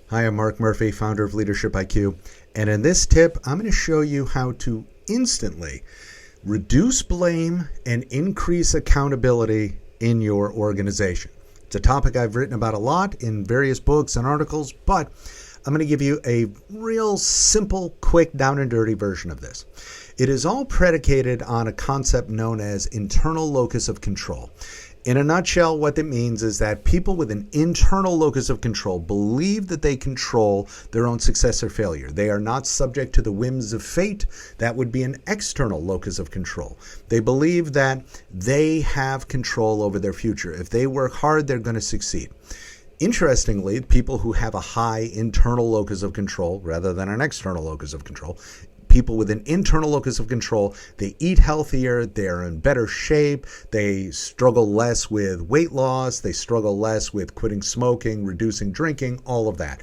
Hi, I'm Mark Murphy, founder of Leadership IQ, and in this tip, I'm going to show you how to instantly reduce blame and increase accountability in your organization. It's a topic I've written about a lot in various books and articles, but I'm going to give you a real simple, quick, down and dirty version of this. It is all predicated on a concept known as internal locus of control. In a nutshell, what it means is that people with an internal locus of control believe that they control their own success or failure. They are not subject to the whims of fate. That would be an external locus of control. They believe that they have control over their future. If they work hard, they're going to succeed. Interestingly, people who have a high internal locus of control rather than an external locus of control, people with an internal locus of control, they eat healthier, they're in better shape, they struggle less with weight loss, they struggle less with quitting smoking, reducing drinking, all of that.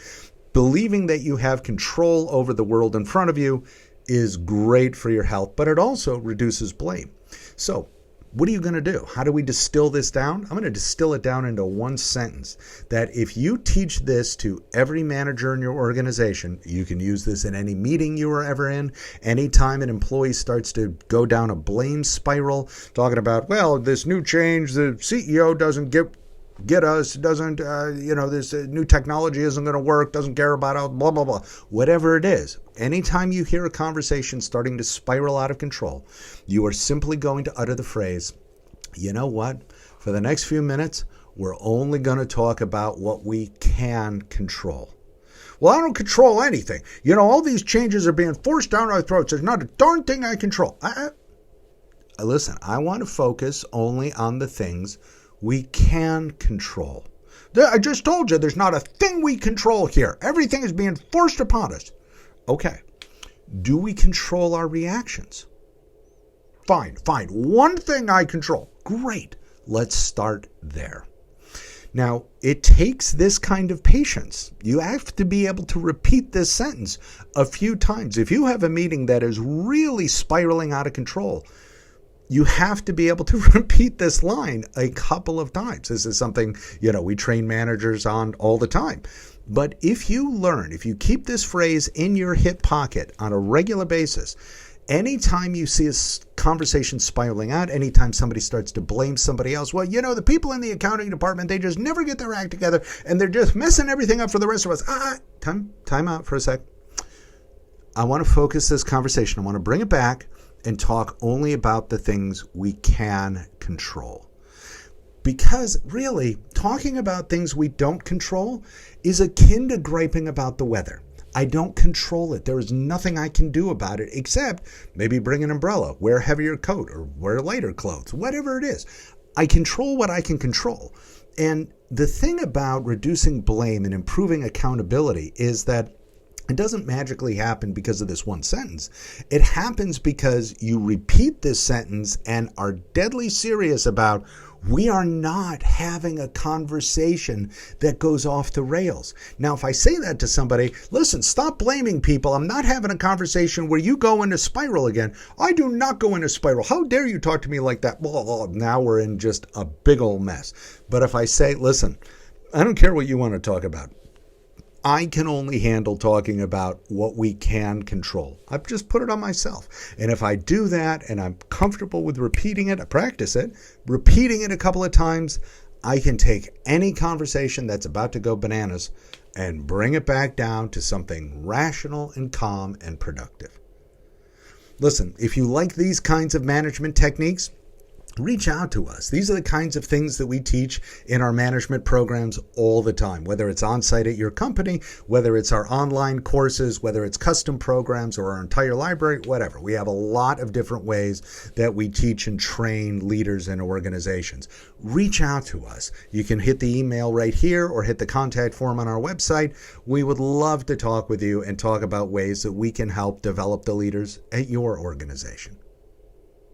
Believing that you have control over the world in front of you is great for your health, but it also reduces blame. So, what are you going to do? How do we distill this down? I'm going to distill it down into one sentence that if you teach this to every manager in your organization, you can use this in any meeting you are ever in. Anytime an employee starts to go down a blame spiral, talking about, well, this new change, the CEO doesn't get us, doesn't, this new technology isn't going to work, doesn't care about us, blah, blah, blah. Whatever it is, anytime you hear a conversation starting to spiral out of control, you are simply going to utter the phrase, you know what, for the next few minutes, we're only going to talk about what we can control. Well, I don't control anything. All these changes are being forced down our throats. There's not a darn thing I control. Listen, I want to focus only on the things we can control. I just told you there's not a thing we control here. Everything is being forced upon us. Okay. Do we control our reactions? Fine. One thing I control. Great. Let's start there. Now, it takes this kind of patience. You have to be able to repeat this sentence a few times. If you have a meeting that is really spiraling out of control, you have to be able to repeat this line a couple of times. This is something, we train managers on all the time. But if you keep this phrase in your hip pocket on a regular basis, anytime you see a conversation spiraling out, anytime somebody starts to blame somebody else, well, the people in the accounting department, they just never get their act together and they're just messing everything up for the rest of us. Time out for a sec. I want to focus this conversation. I want to bring it back and talk only about the things we can control. Because really, talking about things we don't control is akin to griping about the weather. I don't control it. There is nothing I can do about it except maybe bring an umbrella, wear a heavier coat, or wear lighter clothes, whatever it is. I control what I can control. And the thing about reducing blame and improving accountability is that it doesn't magically happen because of this one sentence. It happens because you repeat this sentence and are deadly serious about we are not having a conversation that goes off the rails. Now, if I say that to somebody, listen, stop blaming people. I'm not having a conversation where you go into spiral again. I do not go into spiral. How dare you talk to me like that? Well, now we're in just a big old mess. But if I say, listen, I don't care what you want to talk about. I can only handle talking about what we can control. I've just put it on myself. And if I do that and I'm comfortable with repeating it, I practice it, repeating it a couple of times, I can take any conversation that's about to go bananas and bring it back down to something rational and calm and productive. Listen, if you like these kinds of management techniques, reach out to us. These are the kinds of things that we teach in our management programs all the time, whether it's on-site at your company, whether it's our online courses, whether it's custom programs or our entire library, whatever. We have a lot of different ways that we teach and train leaders and organizations. Reach out to us. You can hit the email right here or hit the contact form on our website. We would love to talk with you and talk about ways that we can help develop the leaders at your organization.